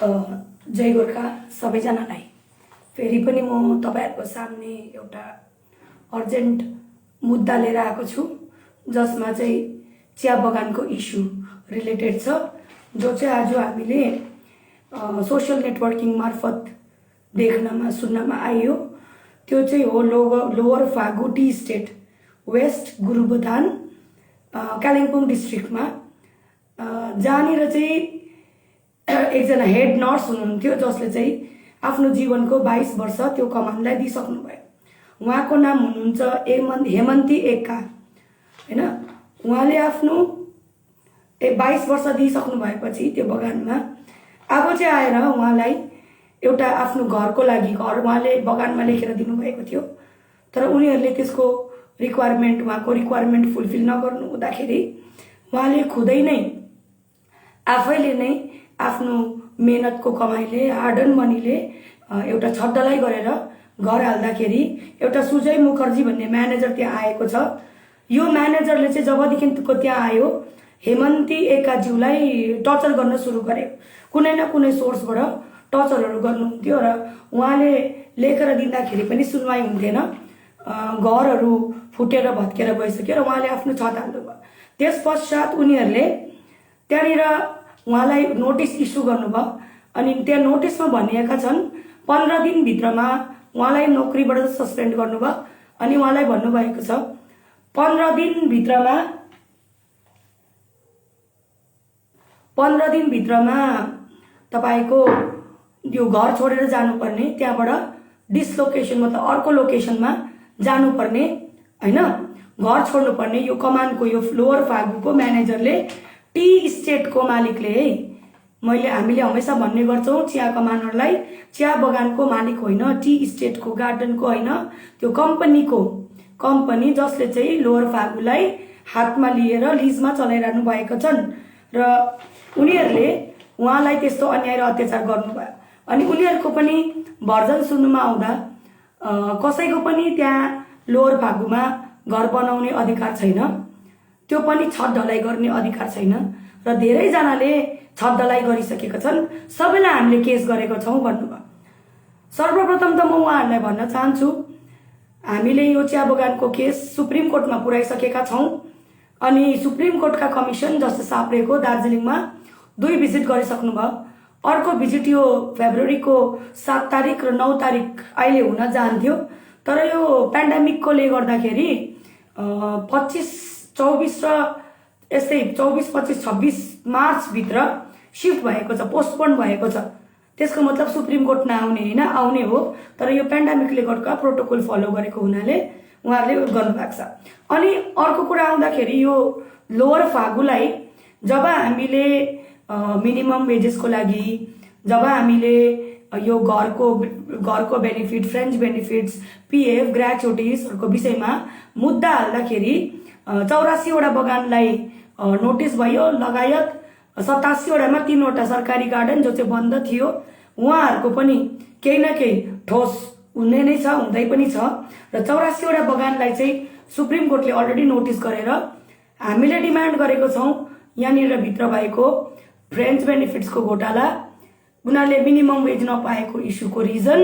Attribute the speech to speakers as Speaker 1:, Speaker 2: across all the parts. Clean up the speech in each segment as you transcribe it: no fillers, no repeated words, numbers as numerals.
Speaker 1: जय गोर्खा सबैजनालाई फेरि पनि म तपाईहरुको सामने एउटा अर्जेन्ट मुद्दा लिएर आएको छु, जसमा चाहिँ चिया बगानको इस्यु रिलेटेड छ, जो चाहिँ आज हामीले सोशल नेटवर्किङ मार्फत देख्नमा सुन्नमा आयो। त्यो चाहिँ हो lower Fagu tea estate west Gurubathan Kalimpong डिस्ट्रिक्टमा, जहाँनिर चाहिँ एकजना हेड नर्स हुनुहुन्थ्यो, जसले चाहिँ आफ्नो जीवनको 22 वर्ष त्यो कमानलाई दिइसक्नु भयो। उहाँको नाम हुनुहुन्छ हेमन्ती एक्का हैन। उहाँले आफ्नो 22 वर्ष दिइसक्नु भएपछि त्यो बगानमा अब चाहिँ आएर उहाँलाई एउटा आफ्नो घरको लागि घर उहाँले बगानमा लेखेर दिनुभएको थियो, तर उनीहरूले त्यसको उहाँको रिक्वायरमेन्ट फुलफिल नगर्नु हुँदाखेरि उहाँले खुदै नै आफैले नै आफ्नो मेहनतको कमाइले हार्डन मनीले एउटा छड्डलाई गरेर घर हाल्दाखेरि एउटा सुजय मुखर्जी भन्ने म्यानेजर त्यहाँ आएको छ। यो म्यानेजरले चाहिँ जबदेखिको त्यहाँ आयो हेमन्ती एक्काज्यूलाई टर्चर गर्न सुरु गर्यो। कुनै न कुनै सोर्सबाट टर्चरहरू गर्नुहुन्थ्यो र उहाँले लेखेर दिँदाखेरि पनि सुनवाई हुन्थेन। घरहरू फुटेर भत्केर गइसक्यो र उहाँले आफ्नो छत हाल्नुभयो। त्यस पश्चात उनीहरूले त्यहाँनिर उहाँलाई नोटिस इस्यु गर्नुभयो अनि त्यहाँ नोटिसमा भनिएका छन् 15 दिनभित्रमा उहाँलाई नोकरीबाट सस्पेन्ड गर्नुभयो अनि उहाँलाई भन्नुभएको छ 15 दिनभित्रमा तपाईको यो घर छोडेर जानुपर्ने, त्यहाँबाट डिसलोकेसन मतलब अर्को लोकेसनमा जानुपर्ने हैन, घर छोड्नुपर्ने। यो कमानको यो लोअर फागुको म्यानेजरले टी स्टेटको मालिकले हामीले हमेसा भन्ने गर्छौं चिया कमानहरुलाई चिया बगानको मालिक होइन, टी स्टेटको गार्डनको होइन, त्यो कम्पनी जसले चाहिँ लोअर फागुलाई हातमा लिएर लिजमा चलाइरहनु भएको छन् र उनीहरूले उहाँलाई त्यस्तो अन्याय र अत्याचार गर्नुभयो। अनि उनीहरूको पनि भर्जन सुन्नुमा आउँदा कसैको पनि त्यहाँ लोअर फागुमा घर बनाउने अधिकार छैन, त्यो पनि छत ढलाई गर्ने अधिकार छैन र धेरै जनाले छत ढलाई गरिसकेका छन्, सबैलाई हामीले केस गरेको छौं भन्नुभयो। सर्वप्रथम त म उहाँहरूलाई भन्न चाहन्छु हामीले यो चिया बगानको केस सुप्रिम कोर्टमा पुर्याइसकेका छौं अनि सुप्रिम कोर्टका कमिसन जस्टिस साप्रेको दार्जिलिङमा 2 भिजिट गरिसक्नु भयो। अर्को भिजिट यो फेब्रुअरीको 7 तारिक र 9 तारिक अहिले हुन जान्थ्यो, तर यो पेन्डेमिककोले गर्दाखेरि 25, 24 र यस्तै 24, 25, 26 मार्च भित्र शिफ्ट भएको छ, पोस्टपोन भएको छ। त्यसको मतलब सुप्रिम कोर्ट नआउने हैन, आउने हो, तर यो पेन्डेमिकले गर्दा प्रोटोकल फलो गरेको हुनाले उहाँहरूले गर्नुभएको छ। अनि अर्को कुरा आउँदाखेरि यो लोअर फागुलाई जब हामीले मिनिमम वेजेसको लागि जब हामीले यो घरको बेनिफिट, फ्रेन्च बेनिफिट्स, पीएफ, ग्र्याचुइटिजहरुको विषयमा मुद्दा हाल्दाखेरि 84 वटा बगानलाई नोटिस भयो, लगायत 87 वटामा 3 वटा सरकारी गार्डन जो चाहिँ बन्द थियो उहाँहरुको पनि केही न केही ठोस हुँदै नै छ, हुँदै पनि छ र 84 वटा बगानलाई चाहिँ सुप्रिम कोर्टले अलरेडी नोटिस गरेर हामीले डिमान्ड गरेको छौं यहाँनिर भित्र भएको फ्रेन्च बेनिफिट्सको घोटाला, उनीहरूले मिनिमम वेज नपाएको इस्युको रिजन,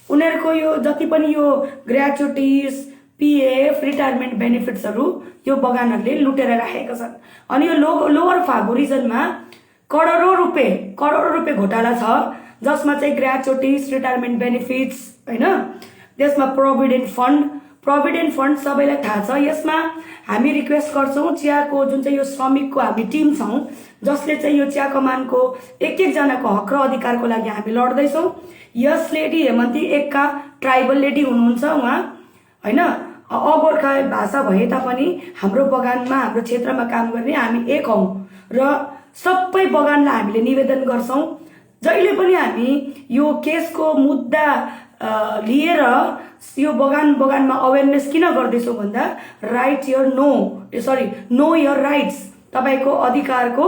Speaker 1: उनीहरूको यो जति पनि यो ग्र्याचुइटिज, पीएफ, रिटायरमेन्ट बेनिफिट्सहरु यो बगानहरुले लुटेर राखेका छन्। अनि यो लोअर फागु रिजनमा करोडौं रुपैयाँ घोटाला छ, जसमा चाहिँ ग्र्याचुइटिज, रिटायरमेन्ट बेनिफिट्स हैन, त्यसमा प्रोभिडेन्ट फन्ड सबैलाई थाहा छ। यसमा हामी रिक्वेस्ट गर्छौं चियाको जुन चाहिँ यो श्रमिकको हामी टिम छौं, जसले चाहिँ यो चिया कमानको एक जनाको हक र अधिकारको लागि हामी लड्दै छौं। यस लेडी हेमन्ती एक्का ट्राइबल लेडी हुनुहुन्छ उहाँ हैन, अगोर्खा भाषा भए तापनि हाम्रो बगानमा हाम्रो क्षेत्रमा काम गर्ने हामी एक हौं र सबै बगानलाई हामीले निवेदन गर्छौं जहिले पनि हामी यो केसको मुद्दा लिएर यो बगानमा अवेरनेस किन गर्दैछौं भन्दा नो योर राइट्स, तपाईको अधिकारको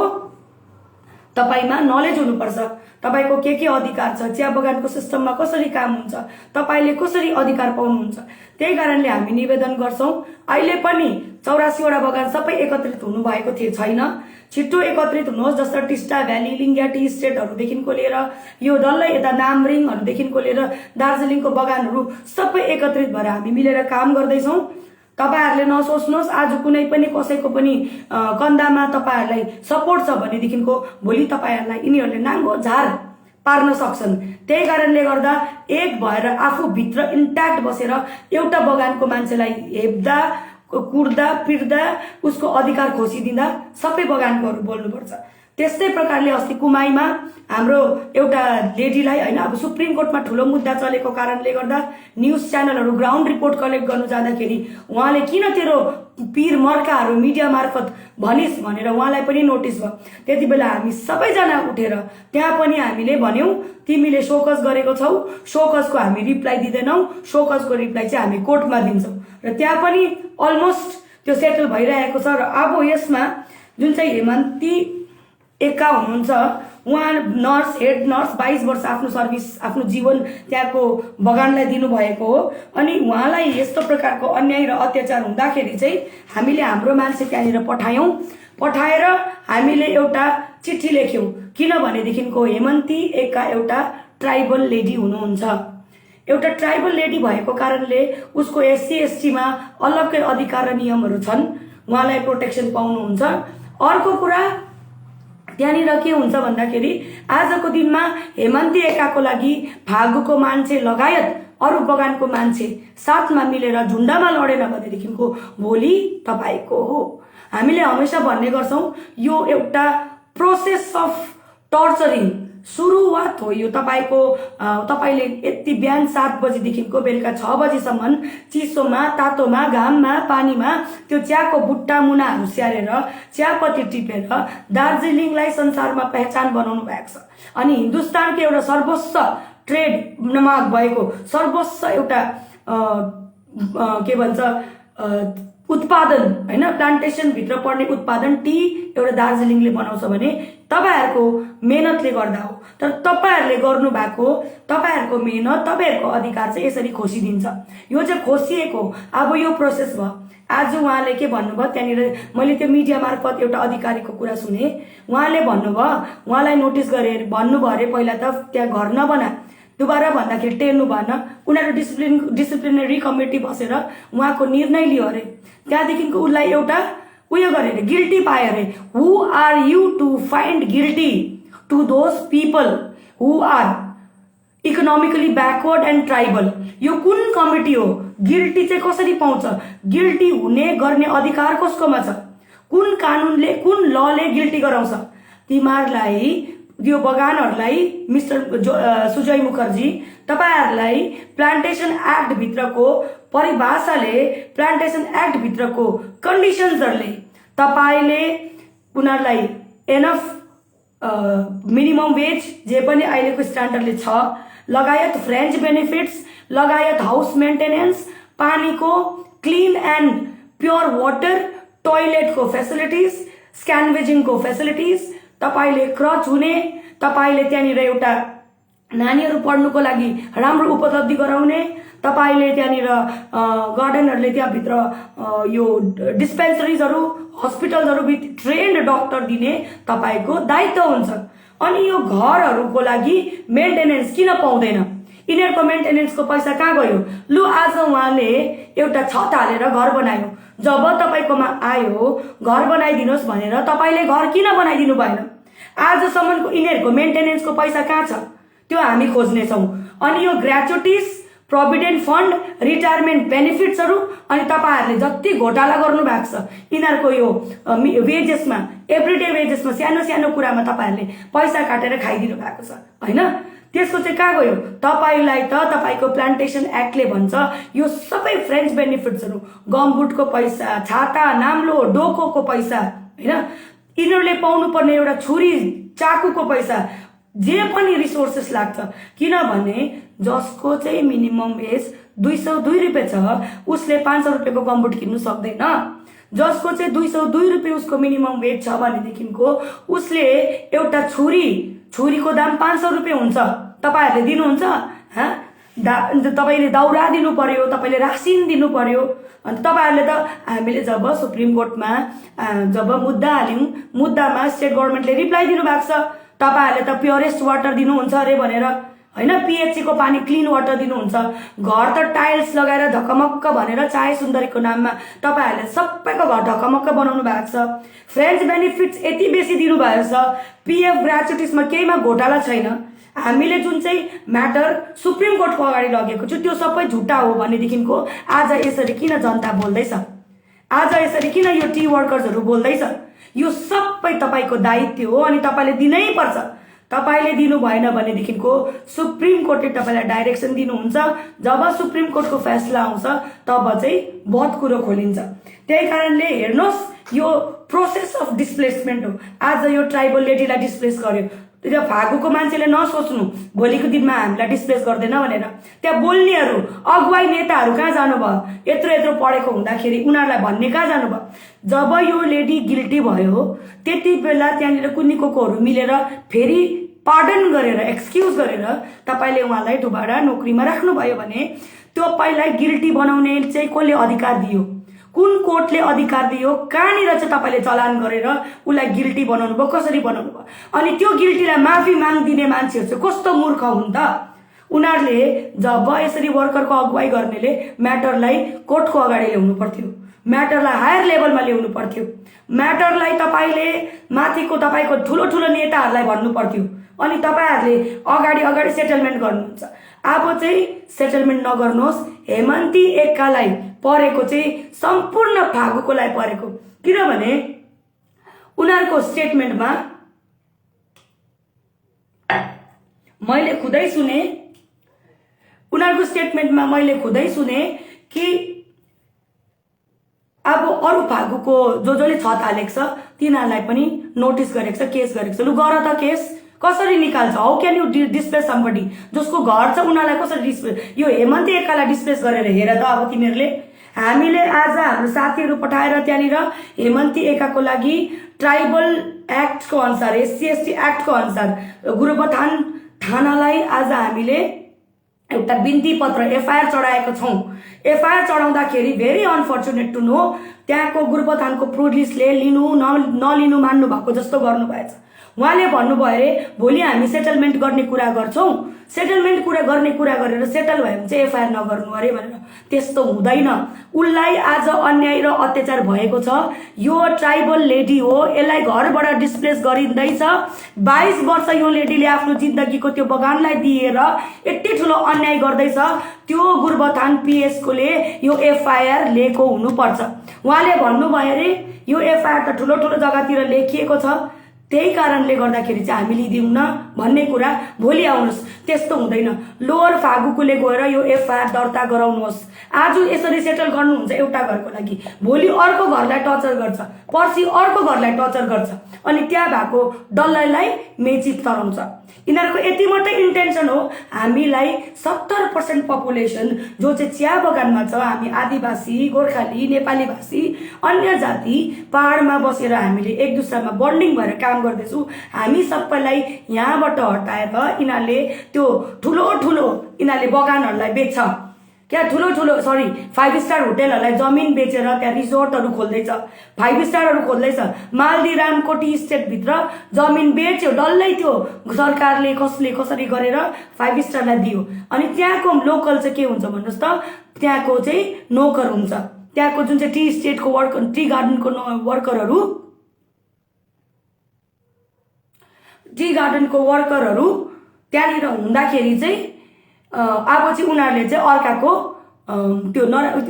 Speaker 1: तपाईमा नलेज हुनुपर्छ, तपाईको के अधिकार छ, चिया बगानको सिस्टममा कसरी काम हुन्छ, तपाईले कसरी अधिकार पाउनुहुन्छ। त्यही कारणले हामी निवेदन गर्छौं अहिले पनि 84 वटा बगान सबै एकत्रित हुनु भएको छैन, छिट्टो एकत्रित हुनुहोस्। जस्तो टिस्टा भ्याली, लिङ्गिया टी इस्टेटहरूदेखिको लिएर यो डल्लै यता नामरिङहरूदेखिको लिएर दार्जिलिङको बगानहरू सबै एकत्रित भएर हामी मिलेर काम गर्दैछौँ। तपाईहरुले नसोच्नुहोस् आज कुनै पनि कसैको पनि कन्दामा तपाईहरुलाई सपोर्ट छ भनेदेखिको भोलि तपाईहरुलाई यिनीहरूले नाङ्गो झार पार्न सक्छन्। त्यही कारणले गर्दा एक भएर आफू भित्र इन्ट्याक्ट बसेर एउटा बगानको मान्छेलाई हेप्दा कुर्दा पिर्दा उसको अधिकार खोसिदिँदा सबै बगानकोहरू बोल्नुपर्छ। त्यस्तै प्रकारले अस्ति कुमाईमा हाम्रो एउटा लेडीलाई हैन अब सुप्रिम कोर्टमा ठुलो मुद्दा चलेको कारणले गर्दा न्यूज च्यानलहरू ग्राउन्ड रिपोर्ट कलेक्ट गर्नु जाँदाखेरि उहाँले किन तेरो पीर मर्काहरू मिडिया मार्फत भनिस् भनेर उहाँलाई पनि नोटिस भयो। त्यति बेला हामी सबैजना उठेर त्यहाँ पनि हामीले भन्यौं तिमीले शोकस गरेको छौ, शोकसको हामी रिप्लाई दिदैनौ, शोकसको रिप्लाई चाहिँ हामी कोर्टमा दिन्छौं र त्यहाँ पनि अलमोस्ट त्यो सेटल भइरहेको छ। र अब यसमा जुन चाहिँ हेमन्ती एका हुनुहुन्छ उहाँ नर्स, हेड नर्स 22 वर्ष आफ्नो सर्भिस आफ्नो जीवन त्यहाँको बगानलाई दिनुभएको हो अनि उहाँलाई यस्तो प्रकारको अन्याय र अत्याचार हुँदाखेरि चाहिँ हामीले हाम्रो मान्छे त्यहाँनिर पठाएर हामीले एउटा चिठी लेख्यौं। किनभनेदेखिको हेमन्ती एका एउटा ट्राइबल लेडी हुनुहुन्छ। एउटा ट्राइबल लेडी भएको कारणले उसको एससी एसटी मा अलग्गै अधिकार र नियमहरू छन्, उहाँलाई प्रोटेक्सन पाउनुहुन्छ। अर्को कुरा त्यहाँनिर के हुन्छ भन्दाखेरि आजको दिनमा हेमन्ती एकाको लागि फागुको मान्छे लगायत अरू बगानको मान्छे साथमा मिलेर झुण्डमा लडेन भनेदेखिको भोलि तपाईको हो। हामीले हमेशा भन्ने गर्छौं यो एउटा प्रोसेस अफ टर्चरिङ सुरुवात हो। यो तपाईले यति बिहान 7 बजेदेखिको बेलुका 6 बजेसम्म चिसोमा तातोमा घाममा पानीमा त्यो चियाको बुट्टा मुनाहरू स्याहारेर चियापत्ती टिपेर दार्जिलिङलाई संसारमा पहिचान बनाउनु भएको छ अनि हिन्दुस्तानको एउटा सर्वोच्च ट्रेड माग भएको सर्वोच्च एउटा के भन्छ उत्पादन हैन प्लान्टेसन भित्र पर्ने उत्पादन टी एउटा दार्जिलिङले बनाउँछ भने तपाईहरुको मेहनतले गर्दा हो। तर तपाईहरुले गर्नु भएको तपाईहरुको मेहनत तपाईहरुको अधिकार चाहिँ यसरी खोसिदिन्छ। यो चाहिँ खोसिएको अब यो प्रोसेस भयो। आज उहाँले के भन्नुभयो त्यहाँनिर मैले त्यो मिडिया मार्फत एउटा अधिकारीको कुरा सुने। उहाँले भन्नुभयो उहाँलाई नोटिस गरे भन्नुभयो अरे पहिला त त्यहाँ घर नबना, दुबारा भन्दाखेरि टेर्नु भएन, उनीहरू डिसिप्लिनरी कमिटी बसेर उहाँको निर्णय लियो अरे। त्यहाँदेखिको उसलाई एउटा उयो गरे अरे, गिल्टी पाए अरे। Who are you to find guilty to those people who are economically backward and tribal? यो कुन कमिटी हो? गिल्टी चाहिँ कसरी पाउँछ? गिल्टी हुने गर्ने अधिकार कसकोमा छ? कुन कानूनले कुन लले गिल्टी गराउँछ? तिमीहरूलाई यो बगानहरूलाई मिस्टर सुजय मुखर्जी तपाईहरुलाई प्लान्टेसन एक्ट भित्रको परिभाषाले प्लान्टेसन एक्ट भित्रको कन्डिसन्सहरुले तपाईले उनीहरुलाई एनफ मिनिमम वेज जे पनि अहिलेको स्ट्यान्डर्डले छ लगायत फ्रेन्च बेनिफिट्स लगायत हाउस मेन्टेनेन्स, पानीको क्लीन एन्ड प्योर वाटर, टोयलेटको फेसिलिटिज, स्क्यानवेजिङको फेसिलिटिज, तपाईले क्रच हुने, तपाईले त्यहाँनिर एउटा नानीहरू पढ्नुको लागि राम्रो उपलब्धि गराउने, तपाईले त्यहाँनिर गार्डनहरूले त्यहाँभित्र यो डिस्पेन्सरिजहरू हस्पिटलहरू ट्रेन्ड डाक्टर दिने तपाईको दायित्व हुन्छ। अनि यो घरहरूको लागि मेन्टेनेन्स किन पाउँदैन? यिनीहरूको मेन्टेनेन्सको पैसा कहाँ गयो? लु आज उहाँले एउटा छत हालेर घर बनायो, जब तपाईकोमा आयो घर बनाइदिनुहोस् भनेर तपाईले घर किन बनाइदिनु भएन? आजसम्मको यिनीहरूको मेन्टेनेन्सको पैसा कहाँ छ? त्यो हामी खोज्नेछौँ। अनि यो ग्र्याचुइटिज, प्रोभिडेन्ट फन्ड, रिटायरमेन्ट बेनिफिट्सहरू अनि तपाईहरुले जति घोटाला गर्नु भएको छ यिनीहरूको यो वेजेसमा एभ्रीडे वेजेसमा सानो सानो कुरामा तपाईहरुले पैसा काटेर खाइदिनु भएको छ हैन? त्यसको चाहिँ कहाँ गयो? तपाईलाई त तपाईको प्लान्टेसन एक्टले भन्छ यो सबै फ्रेन्च बेनिफिट्सहरू, गमबुटको पैसा, छाता, नाम्लो, डोकोको पैसा हैन, यिनीहरूले पाउनु पर्ने एउटा छुरी चाकुको पैसा, जे पनि रिसोर्सेस लाग्छ। किनभने जसको चाहिँ मिनिमम वेज 202 रुपैयाँ छ उसले 500 रुपैयाँको गमबुट किन्नु सक्दैन। जसको चाहिँ 202 रुपैयाँ उसको मिनिमम वेज छ भनेदेखिको उसले एउटा छुरीको दाम 500 रुपैयाँ हुन्छ। तपाईहरुले दिनुहुन्छ? तपाईले दाउरा दिनु पर्यो, तपाईले रासिन दिनु पर्यो। अनि तपाईहरुले त हामीले जब सुप्रिम कोर्टमा जब मुद्दा हाल्यौं, मुद्दामा स्टेट गभर्नमेन्टले रिप्लाई दिनु भएको छ, तपाईहरुले त प्योरेस्ट वाटर दिनुहुन्छ अरे भनेर, हैन पीएचसी को पानी क्लीन वाटर दिनुहुन्छ। घर त टाइल्स लगाएर ढकमक्क भनेर चाहे सुन्दरीको नाममा तपाईहरुले सबैको घर ढकमक्क बनाउनु भएको छ। फ्रेन्ड्स बेनिफिट्स यति बेसी दिनु भएको छ, पीएफ ग्र्याचुइटिजमा केहीमा घोटाला छैन। हामीले जुन चाहिँ म्याटर सुप्रिम कोर्टको अगाडि लगेको छु त्यो सबै झुटा हो भनेदेखिको आज यसरी किन जनता बोल्दैछ, आज यसरी किन यो टी वर्कर्सहरु बोल्दैछ? यो सबै तपाईको दायित्व हो अनि तपाईले दिनै पर्छ। तपाईले दिनु भएन भनेदेखिको सुप्रिम कोर्टले तपाईलाई डाइरेक्सन दिनुहुन्छ। जब सुप्रिम कोर्टको फैसला आउँछ तब चाहिँ बहुत कुरो खोलिन्छ। त्यही कारणले हेर्नुहोस् यो प्रोसेस अफ डिस्प्लेसमेन्ट हो। आज यो ट्राइबल लेडीलाई डिस्प्लेस गर्यो, त्यो फागुको मान्छेले नसोच्नु भोलिको दिनमा हामीलाई डिस्प्लेस गर्दैन भनेर। त्यहाँ बोल्नेहरू अगुवाई नेताहरू कहाँ जानुभयो? यत्रो यत्रो पढेको हुँदाखेरि उनीहरूलाई भन्ने कहाँ जानुभयो? जब यो लेडी गिल्टी भयो त्यति बेला त्यहाँनिर कुन्नीकोहरू मिलेर फेरि पार्डन गरेर एक्सक्युज गरेर तपाईले उहाँलाई दोबारा नोकरीमा राख्नुभयो भने त्यो पहिला गिल्टी बनाउने चाहिँ कसले अधिकार दियो? कुन कोर्टले अधिकार दियो? कहाँनिर चाहिँ तपाईले चलान गरेर उलाई गिल्टी बनाउनु भयो? कसरी बनाउनु भयो? अनि त्यो गिल्टीलाई माफी माग्दिने मान्छेहरु चाहिँ कस्तो मूर्ख हुन् त? उनीहरूले जब यसरी वर्करको अगुवाई गर्नेले म्याटरलाई कोर्टको अगाडि ल्याउनु पर्थ्यो, म्याटरलाई हायर लेभलमा ल्याउनु पर्थ्यो, म्याटरलाई तपाईले माथिको तपाईको ठुलो ठुलो नेताहरूलाई भन्नु पर्थ्यो अनि तपाईहरुले अगाडि अगाडि सेटलमेन्ट गर्नुहुन्छ। अब चाहिँ सेटलमेन्ट नगर्नुहोस्। हेमन्ती एक्कालाई परेको चाहिँ सम्पूर्ण फागुकोलाई परेको, किनभने उनीहरुको स्टेटमेन्टमा मैले खुदै सुने, उनीहरुको स्टेटमेन्टमा मैले खुदै सुने कि अब अरु फागुको जसले छत हालेको छ तिनीहरुलाई पनि नोटिस गरेको छ, केस गरेको छ। लु गर त केस, कसरी निकाल्छ? How can you displace somebody जसको घर छ उनीहरुलाई कसरी डिस्प्लेस? यो हेमन्ती एक्कालाई डिस्प्लेस गरेर हेर त अब तिमीहरुले। हामीले आज हाम्रो साथीहरु पठाएर त्यहाँनिर हेमन्ती एक्काको लागि ट्राइबल एक्टको अनुसार, एससी एसटी एक्टको अनुसार गुरुबथान थानालाई आज हामीले एउटा बिन्ती पत्र एफआईआर चढाएको छौं। एफआईआर चढाउँदाखेरि भेरी अनफर्चुनेट टु नो त्यहाँको गुरुबथानको पुलिसले लिनु नलिनु मान्नु भएको जस्तो गर्नु भएछ। उहाँले भन्नुभयो अरे भोलि हामी सेटलमेन्ट गर्ने कुरा गर्छौं, सेटलमेन्ट गर्ने कुरा गरेर सेटल भयो भने चाहिँ एफआईआर नगर्नु अरे भनेर। त्यस्तो हुँदैन। उलाई आज अन्याय र अत्याचार भएको छ। यो ट्राइबल लेडी हो, यसलाई घरबाट डिस्प्लेस गरिँदैछ। 22 वर्ष यो लेडीले आफ्नो जिन्दगीको त्यो बगानलाई दिएर यति ठुलो अन्याय गर्दैछ। त्यो गुरुबथान पीएसकोले यो एफआईआर लिएको हुनुपर्छ। उहाँले भन्नुभयो अरे यो एफआईआर त ठुलो ठुलो जग्गातिर लेखिएको छ, त्यही कारणले गर्दाखेरि चाहिँ हामी लिदिउन भन्ने कुरा भोलि आउनुहोस्। त्यस्तो हुँदैन। लोअर फागुकोले गएर यो एफआईआर दर्ता गराउनुहोस्। आज यसरी सेटल गर्नुहुन्छ एउटा घरको लागि, भोलि अर्को घरलाई टर्चर गर्छ, पर्सि अर्को घरलाई टर्चर गर्छ अनि त्यहाँ भएको डल्लैलाई मेची तराउँछ। यिनीहरुको यति मात्रै इन्टेन्सन हो हामीलाई 70% पपुलेसन जो चाहिँ चिया बगानमा छ, हामी आदिवासी, गोर्खाली, नेपाली भाषी, अन्य जाति पहाडमा बसेर हामीले एक दुसरामा बन्डिङ भएर काम गर्दैछौँ। हामी सबैलाई यहाँबाट हटाएर यिनीहरुले त्यो ठुलो ठुलो यिनीहरुले बगानहरुलाई बेच्छ, क्या ठुलो ठुलो 5 स्टार होटलहरुलाई जमिन बेचेर त्यहाँ रिसोर्टहरु खोल्दैछ, 5 स्टारहरु खोल्दैछ। मालदिरामको टी स्टेट भित्र जमिन बेच्यो, डल्लै त्यो सरकारले कसरी गरेर 5 स्टारलाई दियो। अनि त्यहाँको लोकल चाहिँ के हुन्छ भन्नुस् त, त्यहाँको चाहिँ नोकर हुन्छ। त्यहाँको जुन चाहिँ टी स्टेटको वर्कर, टी गार्डनको वर्करहरु त्यहाँनिर हुँदाखेरि चाहिँ अब चाहिँ उनीहरुले चाहिँ अर्काको त्यो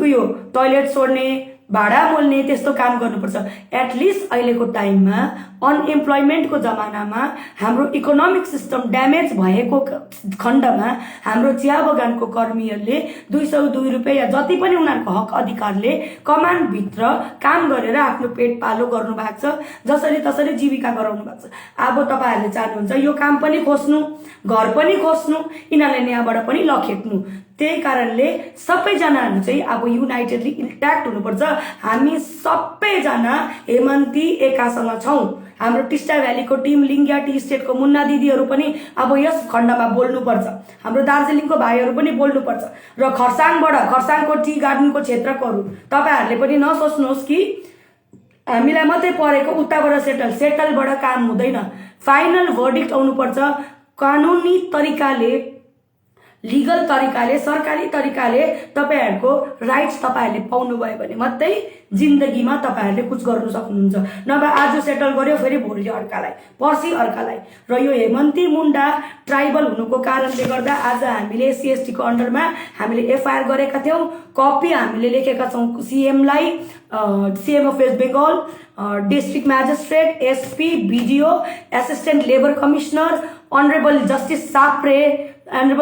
Speaker 1: उयो टोयलेट सोड्ने, भाडा मोल्ने त्यस्तो काम गर्नुपर्छ। एटलिस्ट अहिलेको टाइममा अनएम्प्लॉयमेन्टको जमानामा हाम्रो इकोनोमिक सिस्टम ड्यामेज भएको खण्डमा हाम्रो चिया बगानको कर्मीहरूले 202 रुपैयाँ जति पनि उनीहरुको हक अधिकारले कमान भित्र काम गरेर आफ्नो पेट पालो गर्नु भएको छ, जसरी तसरी जीविका गराउनु भएको छ। अब तपाईहरुले चाहनुहुन्छ यो काम पनि खोज्नु, घर पनि खोज्नु, यिनीहरुले यहाँबाट पनि लखेट्नु। त्यही कारणले सबैजनाहरु चाहिँ अब युनाइटेडली इन्ट्याक्ट हुनुपर्छ। हामी सबैजना हेमन्ती एक्कासँग छौं। हाम्रो टिस्टा भ्यालीको टिम लिङ्गिया टी स्टेटको मुन्ना दिदीहरू पनि अब यस खण्डमा बोल्नुपर्छ, हाम्रो दार्जिलिङको भाइहरू पनि बोल्नुपर्छ र खरसाङको टी गार्डनको क्षेत्रकोहरू तपाईँहरूले पनि नसोच्नुहोस् कि हामीलाई मात्रै परेको उताबाट सेटलबाट काम हुँदैन। फाइनल भर्डिक्ट आउनुपर्छ, कानुनी तरिकाले, लिगल तरिकाले, सरकारी तरिकाले तपाईँहरूको राइट्स तपाईँहरूले पाउनुभयो भने मात्रै जिन्दगीमा तपाईँहरूले कुछ गर्नु सक्नुहुन्छ। नभए आज सेटल गर्यो, फेरि भोलि अर्कालाई, पर्सि अर्कालाई। र यो हेमन्ती मुन्डा ट्राइबल हुनुको कारणले गर्दा आज हामीले SC/ST को अन्डरमा हामीले FIR गरेका थियौँ, कपी हामीले लेखेका छौँ CM-लाई, CM of West Bengal, district magistrate, SP, BDO, assistant labour commissioner, honourable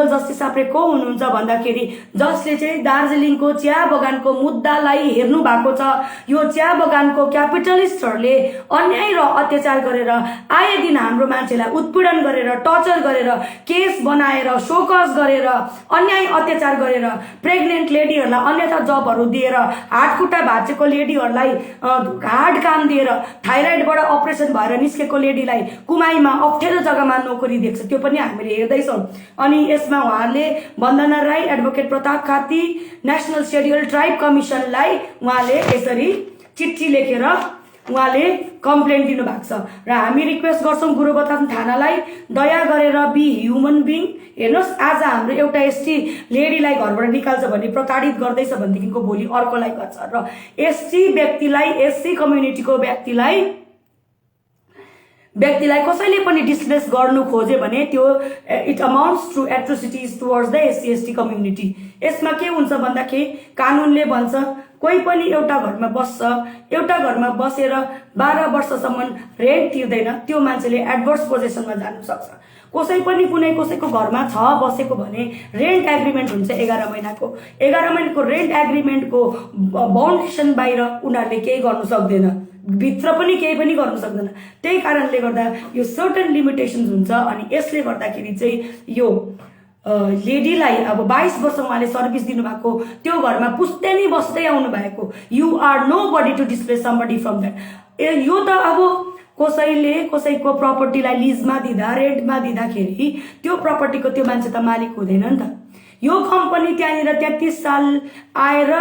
Speaker 1: justice Sapre को हुनुहुन्छ भन्दाखेरि जसले चाहिँ दार्जिलिङको चिया बगानको मुद्दालाई हेर्नु भएको छ। यो चिया बगानको क्यापिटलिस्टहरूले अन्याय र अत्याचार गरेर आए दिन हाम्रो मान्छेलाई उत्पीडन गरेर, टर्चर गरेर, केस बनाएर, शोकस गरेर, अन्याय अत्याचार गरेर, प्रेग्नेन्ट लेडीहरूलाई अन्यथा जबहरू दिएर, हातखुट्टा भाँचेको लेडीहरूलाई हार्ड काम दिएर, थाइराइडबाट अपरेसन भएर निस्केको लेडीलाई कुमाईमा अप्ठ्यारो जग्गामा नोकरी दिएको छ, त्यो पनि हामीले हेर्दैछौँ। अनि यसमा उहाँले Vandana Rai, advocate Pratap Khati, national schedule tribe कमिसनलाई उहाँले यसरी चिठी लेखेर उहाँले कम्प्लेन दिनुभएको छ र हामी रिक्वेस्ट गर्छौँ गुरुबथान थानालाई, दया गरेर बी ह्युमन बिङ। हेर्नुहोस्, आज हाम्रो एउटा ST लेडीलाई घरबाट निकाल्छ भने, प्रताडित गर्दैछ भनेदेखिको भोलि अर्कोलाई गर्छ र ST व्यक्तिलाई, SC कम्युनिटीको व्यक्तिलाई कसैले पनि डिस्प्लेस गर्नु खोजे भने त्यो it amounts to atrocities towards the SC/ST community. यसमा के हुन्छ भन्दाखेरि कानुनले भन्छ कोही पनि एउटा घरमा बसेर 12 वर्षसम्म रेन्ट तिर्दैन, त्यो मान्छेले एडभर्स पोजेसनमा जानु सक्छ। कसै पनि कुनै कसैको घरमा बसेको भने रेन्ट एग्रिमेन्ट हुन्छ 11 महिनाको। 11 महिनाको रेन्ट एग्रिमेन्टको बाउन्डेसन बाहिर उनीहरूले केही गर्नु सक्दैन, भित्र पनि केही पनि गर्न सक्दैन। त्यही कारणले गर्दा यो सर्टेन लिमिटेसन्स हुन्छ। अनि यसले गर्दाखेरि चाहिँ यो लेडीलाई अब 22 वर्ष उहाँले सर्भिस दिनुभएको, त्यो घरमा पुस्तैनी बस्दै आउनु भएको, you are nobody to displace somebody from that. यो त अब कसैले कसैको प्रपर्टीलाई लिजमा दिँदा, रेन्टमा दिँदाखेरि त्यो प्रपर्टीको त्यो मान्छे त मालिक हुँदैन नि त। यो कम्पनी त्यहाँनिर 33 साल आएर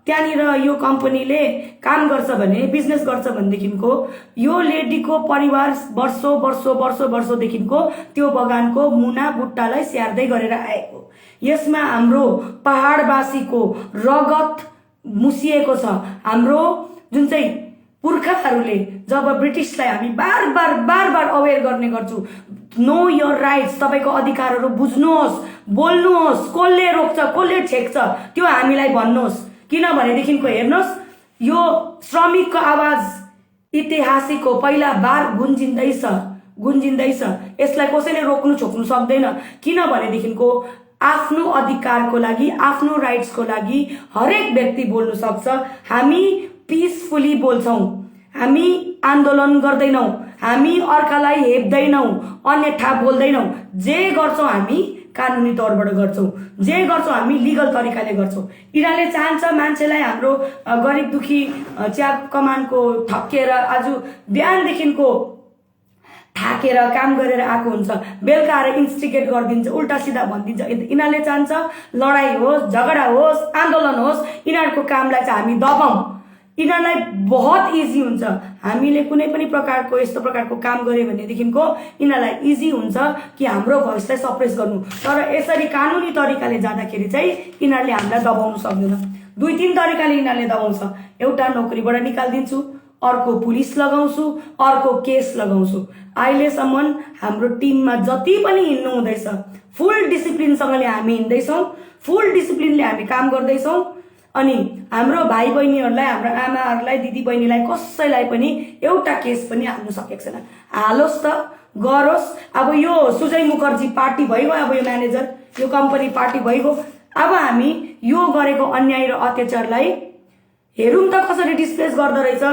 Speaker 1: त्यहाँनिर यो कम्पनीले काम गर्छ भने, बिजनेस गर्छ भनेदेखिको यो लेडीको परिवार वर्षौंदेखिको त्यो बगानको मुना बुट्टालाई स्याहार्दै गरेर आएको। यसमा हाम्रो पहाडवासीको रगत मुसिएको छ। हाम्रो जुन चाहिँ पुर्खाहरूले, जब ब्रिटिसलाई हामी बार बार अवेयर गर्ने गर्छु, नो योर राइट्स, तपाईँको अधिकारहरू बुझ्नुहोस्, बोल्नुहोस्, कसले रोक्छ कसले छेक्छ त्यो हामीलाई भन्नुहोस्। किनभनेदेखिको हेर्नुहोस्, यो श्रमिकको आवाज ऐतिहासिक हो, पहिला बार गुन्जिँदैछ। यसलाई कसैले रोक्नु छोक्नु सक्दैन। किनभनेदेखिको आफ्नो अधिकारको लागि, आफ्नो राइट्सको लागि हरेक व्यक्ति बोल्नु सक्छ। हामी पिसफुली बोल्छौँ, हामी आन्दोलन गर्दैनौँ, हामी अर्कालाई हेप्दैनौँ, अन्यथा बोल्दैनौँ। जे गर्छौँ हामी कानुनी तौरबाट गर्छौँ, जे गर्छौँ हामी लिगल तरिकाले गर्छौँ। यिनीहरूले चाहन्छ मान्छेलाई, हाम्रो गरिब दुखी चिया कमानको थकेर आज बिहानदेखिको थाकेर काम गरेर आएको हुन्छ, बेलुका आएर इन्स्टिगेट गरिदिन्छ, उल्टा सिधा भनिदिन्छ। यिनीहरूले चाहन्छ लडाई होस्, झगडा होस्, आन्दोलन होस्, यिनीहरूको कामलाई चाहिँ हामी दबाउँ। यिनीहरूलाई बहुत इजी हुन्छ। हामीले कुनै पनि प्रकारको यस्तो प्रकारको काम गर्यो भनेदेखिको यिनीहरूलाई इजी हुन्छ कि हाम्रो भोइसलाई सप्रेस गर्नु। तर यसरी कानुनी तरिकाले जाँदाखेरि चाहिँ यिनीहरूले हामीलाई दबाउनु सक्दैन। 2-3 तरिकाले यिनीहरूले दबाउँछ। एउटा नोकरीबाट निकालिदिन्छु, अर्को पुलिस लगाउँछु, अर्को केस लगाउँछु। अहिलेसम्म हाम्रो टिममा जति पनि हिँड्नु हुँदैछ फुल डिसिप्लिनसँगले हामी हिँड्दैछौँ, फुल डिसिप्लिनले हामी काम गर्दैछौँ। अनि हाम्रो भाइ बहिनीहरूलाई, हाम्रो आमाहरूलाई, दिदी बहिनीलाई कसैलाई पनि एउटा केस पनि हाल्नु सकेको छैन। हालोस् त, गरोस्। अब यो सुजय मुखर्जी पार्टी भइगयो, अब यो म्यानेजर, यो कम्पनी पार्टी भइगयो। अब हामी यो गरेको अन्याय र अत्याचारलाई हेरौँ त कसरी डिस्प्लेस गर्दो रहेछ।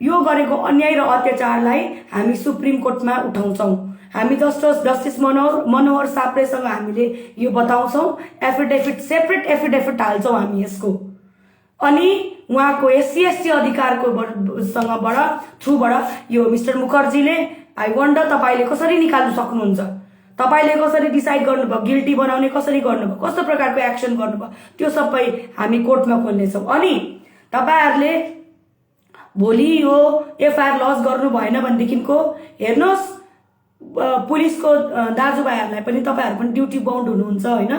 Speaker 1: यो गरेको अन्याय र अत्याचारलाई हामी सुप्रिम कोर्टमा उठाउँछौँ। हामी जस्टिस मनोहर साप्रेसँग हामीले यो बताउँछौँ। एफिडेभिट, सेपरेट एफिडेभिट हाल्छौँ हामी यसको। अनि उहाँको एससी एसटी अधिकारको थ्रुबाट यो मिस्टर मुखर्जीले आई वन्डर तपाईँले कसरी निकाल्न सक्नुहुन्छ, तपाईँले कसरी डिसाइड गर्नुभयो, गिल्टी बनाउने कसरी गर्नुभयो, कस्तो प्रकारको एक्सन गर्नुभयो, त्यो सबै हामी कोर्टमा खोल्नेछौँ। अनि तपाईँहरूले भोलि यो एफआइआर लज गर्नु भएन भनेदेखिको हेर्नुहोस्, पुलिसको दाजुभाइहरूलाई पनि तपाईँहरू पनि ड्युटी बाउन्ड हुनुहुन्छ होइन,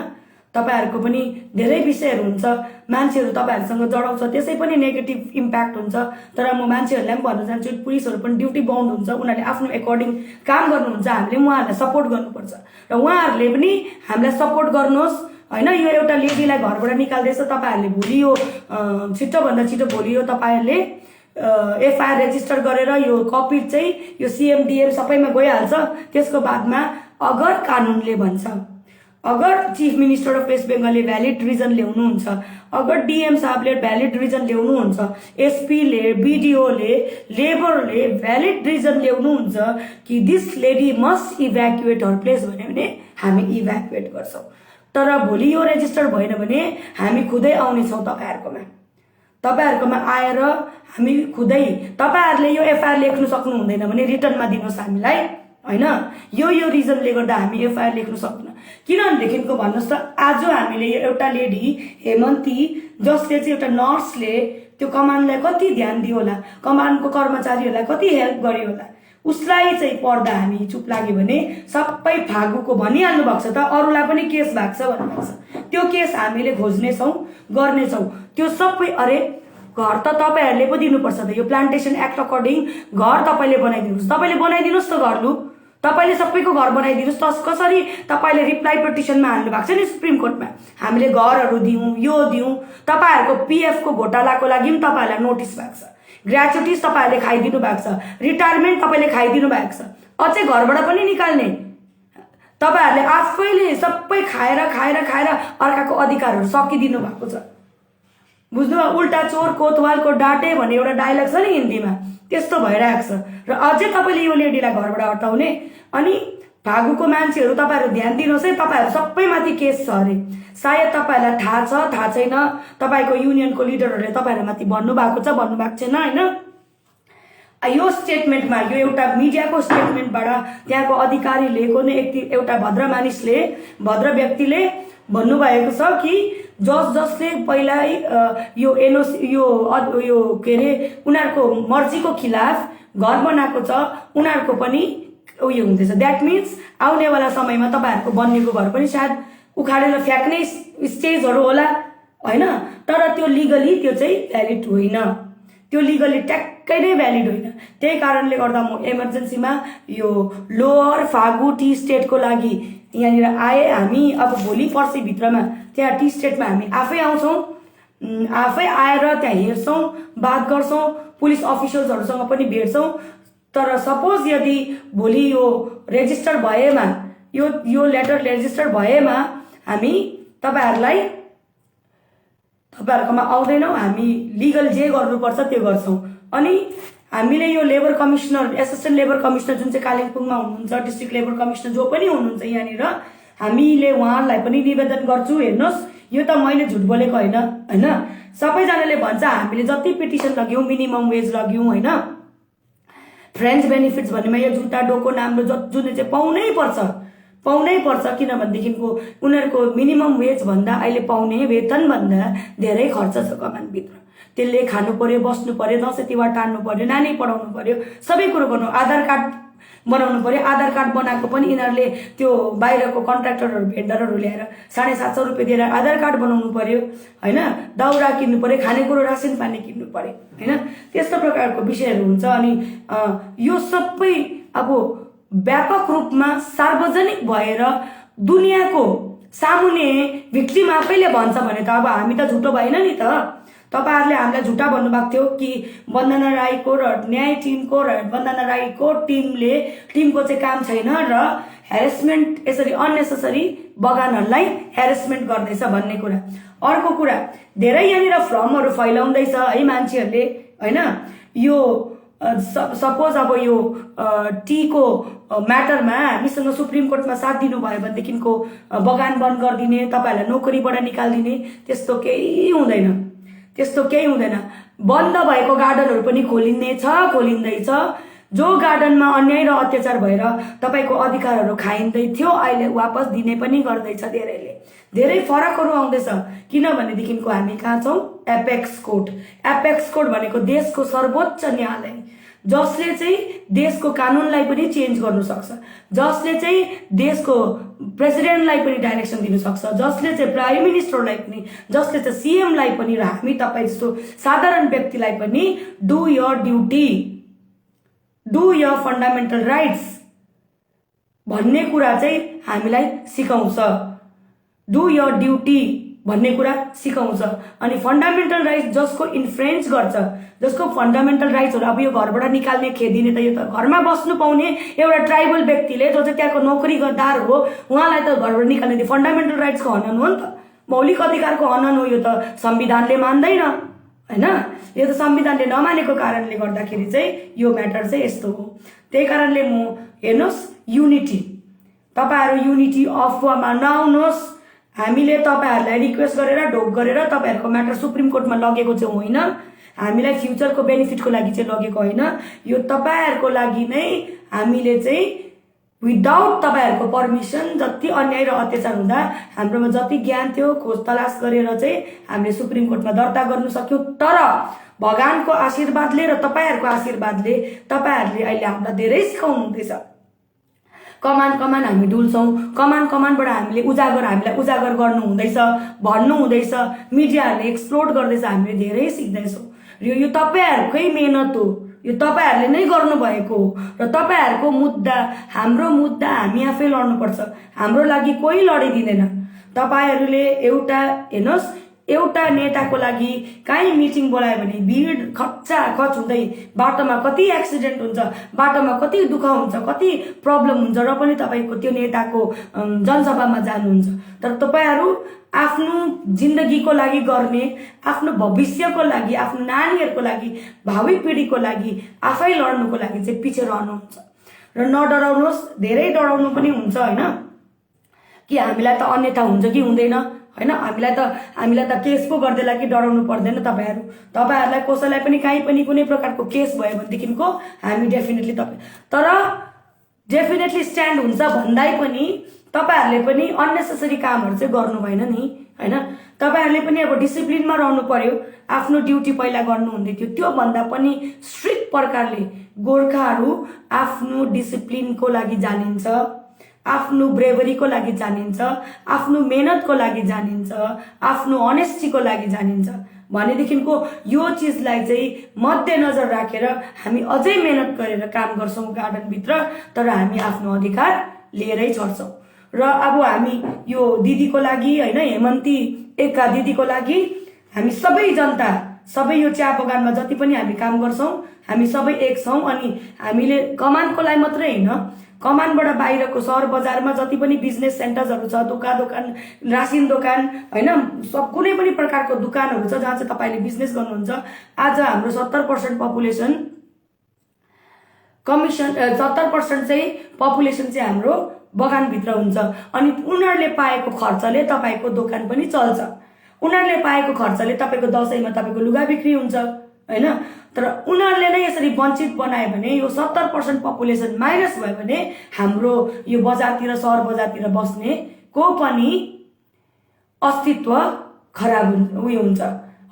Speaker 1: तपाईँहरूको पनि धेरै विषयहरू हुन्छ, मान्छेहरू तपाईँहरूसँग जडाउँछ, त्यसै पनि नेगेटिभ इम्प्याक्ट हुन्छ। तर म मान्छेहरूलाई पनि भन्न चाहन्छु, पुलिसहरू पनि ड्युटी बाउन्ड हुन्छ, उनीहरूले आफ्नो एकर्डिङ काम गर्नुहुन्छ, हामीले उहाँहरूलाई सपोर्ट गर्नुपर्छ र उहाँहरूले पनि हामीलाई सपोर्ट गर्नुहोस् होइन। यो एउटा लेडीलाई घरबाट निकाल्दैछ, तपाईँहरूले भोलि यो छिटोभन्दा छिटो भोलि यो तपाईँहरूले एफआइआर रेजिस्टर गरेर यो कपी चाहिँ यो सिएमडिएम सबैमा गइहाल्छ। त्यसको बादमा अगर कानुनले भन्छ, अगर चिफ मिनिस्टर अफ वेस्ट बेङ्गलले भ्यालिड रिजन ल्याउनुहुन्छ, अगर डिएम साहबले भ्यालिड रिजन ल्याउनुहुन्छ, एसपीले, बिडिओले, लेबरले भ्यालिड रिजन ल्याउनुहुन्छ कि this lady must evacuate her place भन्यो भने हामी इभ्याकुएट गर्छौँ। तर भोलि यो रेजिस्टर भएन भने हामी खुदै आउनेछौँ तपाईँहरूकोमा आएर हामी खुदै, तपाईँहरूले यो एफआइआर लेख्नु सक्नु हुँदैन भने रिटर्नमा दिनुहोस् हामीलाई होइन। यो रिजनले गर्दा हामी एफआइआर लेख्नु सक्दैन। किनभनेदेखिको भन्नुहोस् त, आज हामीले यो एउटा लेडी हेमन्ती जसले चाहिँ एउटा नर्सले त्यो कमानलाई कति ध्यान दियो होला, कमानको कर्मचारीहरूलाई कति हेल्प गर्यो होला, उसलाई चाहिँ पढ्दा हामी चुप लाग्यो भने सबै फागुको भनिहाल्नु भएको छ त, अरूलाई पनि केस भएको छ भन्नुभएको छ। त्यो केस हामीले खोज्नेछौँ, गर्नेछौँ। त्यो सबै अरे घर त तपाईँहरूले पो दिनुपर्छ त, यो प्लान्टेसन एक्ट अकर्डिङ घर तपाईँले बनाइदिनुहोस्, तपाईँले बनाइदिनुहोस् त घर, लु तपाईँले सबैको घर बनाइदिनुहोस् त। कसरी तपाईँले रिप्लाई पिटिसनमा हाल्नु भएको छ नि सुप्रिम कोर्टमा, हामीले घरहरू दिउँ, यो दिउँ, तपाईँहरूको पिएफको घोटालाको लागि पनि तपाईँहरूलाई नोटिस भएको छ, ग्रेच्युटिज तपाईँहरूले खाइदिनु भएको छ, रिटायरमेन्ट तपाईँले खाइदिनु भएको छ, अझै घरबाट पनि निकाल्ने तपाईँहरूले आफैले सबै खाएर अर्काको अधिकारहरू सकिदिनु भएको छ। बुझ्नु, उल्टा चोर कोतवालको डाटे भन्ने एउटा डायलग छ नि हिन्दीमा, त्यस्तो भइरहेको छ। र अझै तपाईँले यो लेडीलाई घरबाट हटाउने, अनि फागुको मान्छेहरू तपाईँहरू ध्यान दिनुहोस् है, तपाईँहरू सबैमाथि केस छ अरे। सायद तपाईँहरूलाई थाहा छ, थाहा छैन, तपाईँको युनियनको लिडरहरूले तपाईँहरू माथि भन्नुभएको छ, भन्नुभएको छैन होइन। यो स्टेटमेन्टमा, यो एउटा मिडियाको स्टेटमेन्टबाट त्यहाँको अधिकारीले, कुनै एउटा भद्र मानिसले, भद्र व्यक्तिले भन्नुभएको छ कि जसले पहिला यो एनओसी यो के अरे उनीहरूको मर्जीको खिलाफ घर बनाएको छ, उनीहरूको पनि उयो हुँदैछ। द्याट मिन्स आउनेवाला समयमा तपाईँहरूको बन्नेको घर पनि सायद उखाडेर फ्याँक्ने स्टेजहरू होला होइन। तर त्यो लिगली त्यो चाहिँ भ्यालिड होइन, त्यो लिगली ट्याक्कै नै भ्यालिड होइन। त्यही कारणले गर्दा म इमर्जेन्सीमा यो लोअर फागु टी स्टेटको लागि यहाँनिर आए। हामी अब भोलि पर्सि भित्रमा त्यहाँ टी स्टेटमा हामी आफै आउँछौँ, आफै आएर त्यहाँ हेर्छौँ, बात गर्छौँ, पुलिस अफिसर्सहरूसँग पनि भेट्छौँ। तर सपोज यदि भोलि यो रेजिस्टर भएमा, यो लेटर रेजिस्टर भएमा हामी तपाईँहरूकोमा आउँदैनौँ, हामी लिगल जे गर्नुपर्छ त्यो गर्छौँ। अनि हामीले यो labour commissioner, assistant labour commissioner जुन चाहिँ कालिम्पोङमा हुनुहुन्छ, डिस्ट्रिक्ट लेबर कमिश्नर जो पनि हुनुहुन्छ यहाँनिर, हामीले उहाँलाई पनि निवेदन गर्छु, हेर्नुहोस् यो त मैले झुट बोलेको होइन होइन। सबैजनाले भन्छ हामीले जति पिटिसन लग्यौँ, मिनिमम वेज लग्यौँ होइन, फ्रेन्च बेनिफिट्स भन्नेमा यो जुत्ता डोको नाम्रो जुन चाहिँ पाउनै पर्छ किनभनेदेखिको उनीहरूको मिनिमम वेज भन्दा अहिले पाउने वेतन भन्दा धेरै खर्च छ कमानभित्र। त्यसले खानु पर्यो, बस्नु पर्यो, दसैँ तिहार टार्नु पर्यो, नानी पढाउनु पर्यो, सबै कुरो गर्नु, आधार कार्ड बनाउनु पर्यो। आधार कार्ड बनाएको पनि यिनीहरूले त्यो बाहिरको कन्ट्र्याक्टरहरू, भेन्डरहरू ल्याएर 750 रुपियाँ दिएर आधार कार्ड बनाउनु पर्यो होइन, दाउरा किन्नु पर्यो, खानेकुरो रासिन पानी किन्नु पर्यो होइन। त्यस्तो प्रकारको विषयहरू हुन्छ। अनि यो सबै अब व्यापक रूपमा सार्वजनिक भएर दुनियाँको सामुन्ने भिक्टिम आफैले भन्छ भने त अब हामी त झुटो भएन नि त। तपाईँहरूले हामीलाई झुटा भन्नुभएको थियो कि वन्दना राईको र न्याय टिमको र वन्दना राईको टिमको चाहिँ काम छैन र हेरेसमेन्ट, यसरी अननेसेसरी बगानहरूलाई हेरेसमेन्ट गर्दैछ भन्ने कुरा। अर्को कुरा, धेरै यहाँनिर फ्रमहरू फैलाउँदैछ है मान्छेहरूले होइन। यो सपोज अब यो टीको म्याटरमा हामीसँग सुप्रिम कोर्टमा साथ दिनुभयो भनेदेखिको बगान बन्द गरिदिने, तपाईँहरूलाई नोकरीबाट निकालिदिने, त्यस्तो केही हुँदैन। त्यस्तो केही हुँदैन। बन्द भएको गार्डनहरू पनि खोलिँदैछ। जो गार्डनमा अन्याय र अत्याचार भएर तपाईँको अधिकारहरू खाइँदै थियो अहिले वापस दिने पनि गर्दैछ धेरैले। धेरै फरकहरू आउँदैछ किनभनेदेखिको हामी कहाँ छौँ? एपेक्स कोर्ट भनेको देशको सर्वोच्च न्यायालय, जसले चाहिँ देशको कानुनलाई पनि चेन्ज गर्नु सक्छ, जसले चाहिँ देशको प्रेसिडेन्टलाई पनि डाइरेक्सन दिन सक्छ, जसले चाहिँ प्राइम मिनिस्टरलाई पनि, जसले चाहिँ सीएमलाई पनि र हामी तपाईँ जस्तो साधारण व्यक्तिलाई पनि do your duty, do your fundamental rights भन्ने कुरा चाहिँ हामीलाई सिकाउँछ। डु योर ड्युटी भन्ने कुरा सिकाउँछ। अनि फन्डामेन्टल राइट्स जसको इन्फ्रेन्च गर्छ, जसको फन्डामेन्टल राइट्सहरू अब यो घरबाट निकाल्ने खेदिने त यो त घरमा बस्नु पाउने एउटा ट्राइबल व्यक्तिले जो चाहिँ त्यहाँको नोकरीदार हो उहाँलाई त घरबाट निकाल्ने त्यो फन्डामेन्टल राइट्सको हनन हो नि त, मौलिक अधिकारको हनन हो। यो त संविधानले मान्दैन हैन, यो त संविधानले नमानेको कारणले गर्दाखेरि चाहिँ यो म्याटर चाहिँ यस्तो हो। त्यही कारणले म हेर्नुहोस् युनिटी, तपाईहरु युनिटी अफवाहमा नआउनुहोस्। हामीले तपाईहरुलाई रिक्वेस्ट गरेर ढोक गरेर तपाईहरुको म्याटर सुप्रिम कोर्टमा लगेको चाहिँ होइन, हामीलाई फ्युचरको बेनिफिटको लागि चाहिँ लगेको होइन। यो तपाईहरुको लागि नै हामीले चाहिँ विदाउट तपाईहरुको परमिसन जति अन्याय र अत्याचार हुँदा हाम्रोमा जति ज्ञान थियो खोज तलास गरेर चाहिँ हामीले सुप्रिम कोर्टमा दर्ता गर्न सक्यौं। तर भगवानको आशीर्वादले र तपाईहरुको आशीर्वादले तपाईहरुले अहिले हामीलाई धेरै सिकाउनु हुँदैछ। कमान हामी डुल्छौं, कमानबाट हामीलाई उजागर गर्नु हुँदैछ, भन्नु हुँदैछ, मिडियाले एक्सप्लोर गर्दैछ, हामीले धेरै सिक्दैछौं। यो तपाईहरुकै मेहनत हो, यो तपाईहरुले नै गर्नु भएको हो र तपाईहरुको मुद्दा, हाम्रो मुद्दा हामी आफै लड्नु पर्छ। हाम्रो लागि कोही लडिदिदैन। तपाईहरुले एउटा नेताको लागि काहीँ मिटिङ बोलायो भने भिड खच्चाखच हुँदै बाटोमा कति एक्सिडेन्ट हुन्छ, बाटोमा कति दुःख हुन्छ, कति प्रब्लम हुन्छ र पनि तपाईको त्यो नेताको जनसभामा जानुहुन्छ। तर तपाईहरु आफ्नो जिन्दगीको लागि गर्ने, आफ्नो भविष्यको लागि, आफ्नो नानीहरुको लागि, भावी पिढीको लागि आफै लड्नुको लागि चाहिँ पछि रहनुहुन्छ। र नडराउनुहोस्, धेरै डराउनु पनि हुन्छ हैन, कि हामीलाई त अन्यथा हुन्छ कि हुँदैन हैन, हामीलाई त केस पो गर्दैला कि डराउनु पर्दैन। तपाईहरुलाई कसैलाई पनि काहीँ पनि कुनै प्रकारको केस भयो भनेदेखिको हामी डेफिनेटली स्ट्यान्ड हुन्छ भन्दै पनि तपाईहरुले पनि अननेसेसरी कामहरु चाहिँ गर्नु भएन नि हैन। तपाईहरुले पनि अब डिसिप्लिनमा रहनु पर्यो, आफ्नो ड्युटी पहिला गर्नु हुँदै थियो, त्यो भन्दा पनि स्ट्रिक्ट प्रकारले गोर्खाहरु आफ्नो डिसिप्लिनको लागि जानिन्छ, आफ्नो ब्रेभरीको लागि जानिन्छ, आफ्नो मेहनतको लागि जानिन्छ, आफ्नो अनेस्टीको लागि जानिन्छ भनेदेखिको यो चीजलाई चाहिँ मध्यनजर राखेर हामी अझै मेहनत गरेर काम गर्छौं गार्डन भित्र, तर हामी आफ्नो अधिकार लिएरै छड्छौं। र अब हामी यो दिदीको लागि हैन, हेमन्ती एका दिदीको लागि हामी सबै जनता, सबै यो चिया बगानमा जति पनि हामी काम गर्छौं हामी सबै एक छौं। अनि हामीले कमानको लागि मात्रै हैन, कमानबाट बाहिरको सहर बजारमा जति पनि बिजनेस सेन्टर्सहरु छ, दोकान, रासिन दोकान हैन, सब कुनै पनि प्रकारको दुकानहरु छ जहाँ चाहिँ तपाईले बिजनेस गर्नुहुन्छ। आज हाम्रो 70% पपुलेसन कमिसन 70% चाहिँ पपुलेसन चाहिँ हाम्रो बगान भित्र हुन्छ। अनि उनीहरुले पाएको खर्चले तपाईको दोकान पनि चल्छ, उनीहरुले पाएको खर्चले तपाईको दशैंमा तपाईको लुगा बिक्री हुन्छ हैन। तर उनीहरुले नै यसरी वञ्चित बनायो भने, यो 70% पपुलेसन माइनस भयो भने हाम्रो यो बजारतिर, सहर बजारतिर बस्ने को पनि अस्तित्व खराब हुन्छ,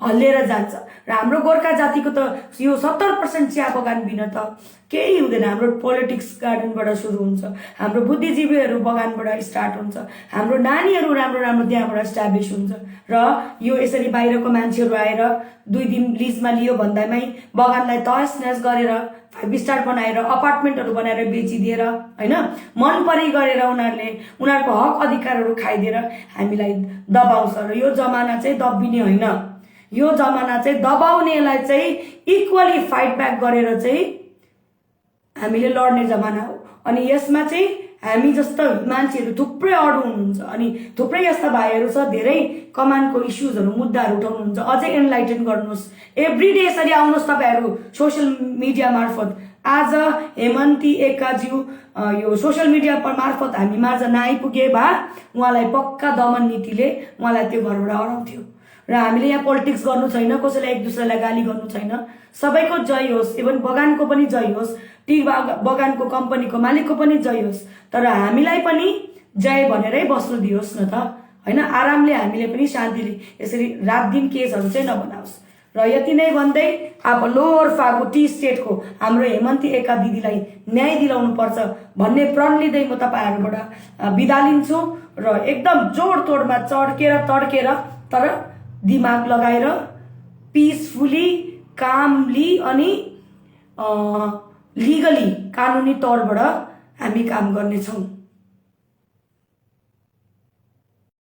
Speaker 1: हल्लिएर जान्छ। र हाम्रो गोर्खा जातिको त यो 70% चिया बगान बिना त केही हुँदैन। हाम्रो पोलिटिक्स गार्डनबाट सुरु हुन्छ, हाम्रो बुद्धिजीवीहरु बगानबाट स्टार्ट हुन्छ, हाम्रो नानीहरु राम्रो त्यहाँबाट एस्टाब्लिश हुन्छ। र यो यसरी बाहिरको मान्छेहरु आएर 2 दिन लिजमा लियो भन्दैमै बगानलाई तहस नहस गरेर 5 स्टार बनाएर अपार्टमेन्टहरु बनाएर बेचिदिएर हैन, मन परी गरेर उनीहरुको हक अधिकारहरु खाइदिएर हामीलाई दबाउँछ। र यो जमाना चाहिँ दबिने होइन, यो जमाना चाहिँ दबाउनेलाई चाहिँ इक्वली फाइट ब्याक गरेर चाहिँ हामीले लड्ने जमाना हो। अनि यसमा चाहिँ हामी जस्तो मान्छेहरु थुप्रै अडु हुनुहुन्छ, अनि थुप्रै यस्ता भाइहरु छ धेरै कमानको इश्यूजहरु, मुद्दाहरु उठाउनुहुन्छ। अझै एनलाइटन गर्नुहोस्, एभ्रीडे यसरी आउनुहोस् तपाईहरु सोशल मिडिया मार्फत। आज हेमन्ती एकाज्यू यो सोशल मिडिया मार्फत हामी माझ नआइपुगे भए उहाँलाई पक्का दमन नीतिले उहाँलाई त्यो घरबाट हराउँथ्यो। र र हामीले यहाँ पोलिटिक्स गर्नु छैन, कसैलाई एक दुसरालाई गाली गर्नु छैन। सबैको जय होस्, इभन बगानको पनि जय होस्, टी बगानको कम्पनीको मालिकको पनि जय होस्, तर हामीलाई पनि जय भनेरै बस्नु दियोस् न त, हैन? आरामले हामीले पनि शान्तिले यसरी रात दिन केसहरू चाहिँ नबनाओस्। र यति नै भन्दै अब लोअर फागु टी स्टेटको हाम्रो हेमन्ती एका दिदीलाई न्याय दिलाउनु पर्छ भन्ने प्रण लिँदै म तपाईहरुबाट बिदा लिन्छु र एकदम जोडतोडमा चड्केर तड्केर तर दिमाग लगाएर पिसफुली कामली अनि लिगली कानुनी तौरबाट हामी काम गर्नेछौं।